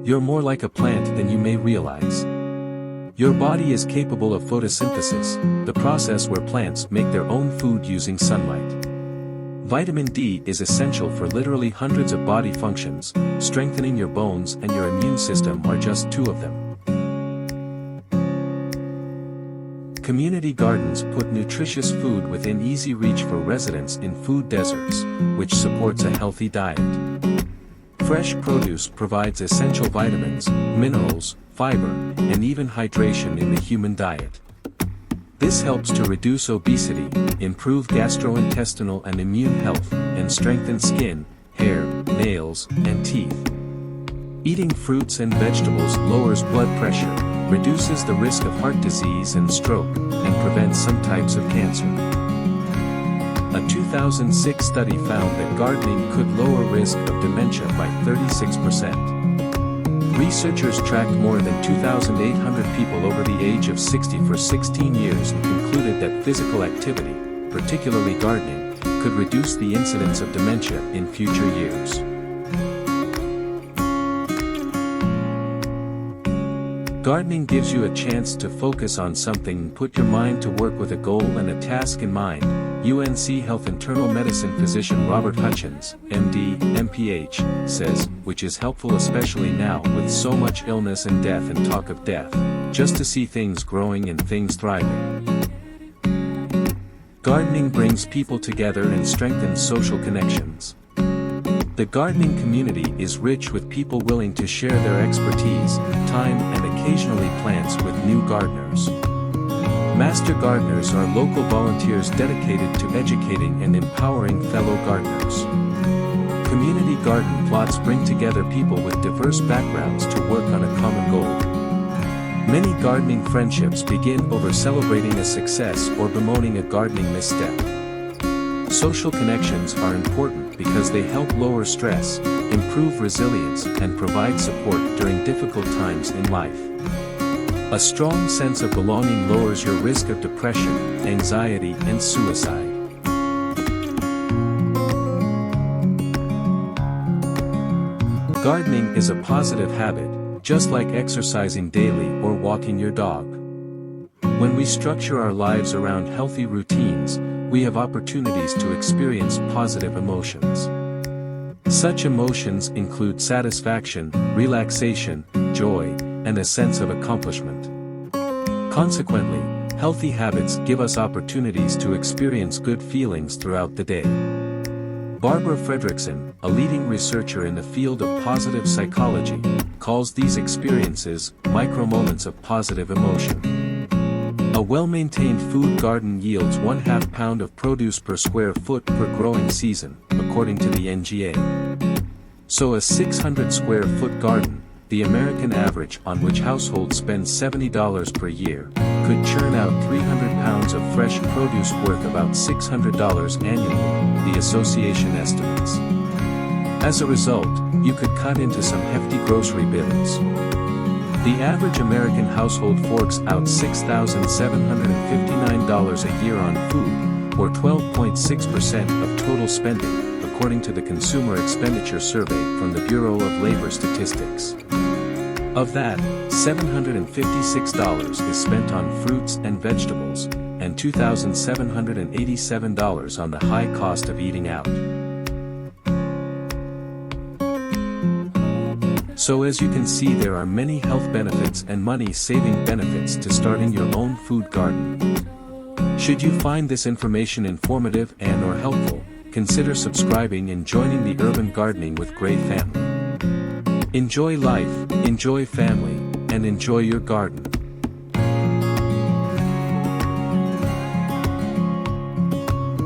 You're more like a plant than you may realize. Your body is capable of photosynthesis, the process where plants make their own food using sunlight. Vitamin D is essential for literally hundreds of body functions. Strengthening your bones and your immune system are just two of them. Community gardens put nutritious food within easy reach for residents in food deserts, which supports a healthy diet. Fresh produce provides essential vitamins, minerals, fiber, and even hydration in the human diet. This helps to reduce obesity, improve gastrointestinal and immune health, and strengthen skin, hair, nails, and teeth. Eating fruits and vegetables lowers blood pressure, reduces the risk of heart disease and stroke, and prevents some types of cancer. A 2006 study found that gardening could lower risk of dementia by 36%. Researchers tracked more than 2,800 people over the age of 60 for 16 years and concluded that physical activity, particularly gardening, could reduce the incidence of dementia in future years. Gardening gives you a chance to focus on something and put your mind to work with a goal and a task in mind. UNC Health internal medicine physician Robert Hutchins, MD, MPH, says, which is helpful especially now with so much illness and death and talk of death, just to see things growing and things thriving. Gardening brings people together and strengthens social connections. The gardening community is rich with people willing to share their expertise, time, and occasionally plants with new gardeners. Master gardeners are local volunteers dedicated to educating and empowering fellow gardeners. Community garden plots bring together people with diverse backgrounds to work on a common goal. Many gardening friendships begin over celebrating a success or bemoaning a gardening misstep. Social connections are important because they help lower stress, improve resilience, and provide support during difficult times in life. A strong sense of belonging lowers your risk of depression, anxiety, and suicide. Gardening is a positive habit, just like exercising daily or walking your dog. When we structure our lives around healthy routines, we have opportunities to experience positive emotions. Such emotions include satisfaction, relaxation, joy, and a sense of accomplishment. Consequently, healthy habits give us opportunities to experience good feelings throughout the day. Barbara Fredrickson, a leading researcher in the field of positive psychology, calls these experiences micro-moments of positive emotion. A well-maintained food garden yields 1/2 pound of produce per square foot per growing season, according to the NGA. So a 600 square foot garden, the American average on which households spend $70 per year, could churn out 300 pounds of fresh produce worth about $600 annually, the association estimates. As a result, you could cut into some hefty grocery bills. The average American household forks out $6,759 a year on food, or 12.6% of total spending, according to the Consumer Expenditure Survey from the Bureau of Labor Statistics. Of that, $756 is spent on fruits and vegetables, and $2,787 on the high cost of eating out. So as you can see, there are many health benefits and money-saving benefits to starting your own food garden. Should you find this information informative and/or helpful, consider subscribing and joining the Urban Gardening with Gray family. Enjoy life, enjoy family, and enjoy your garden.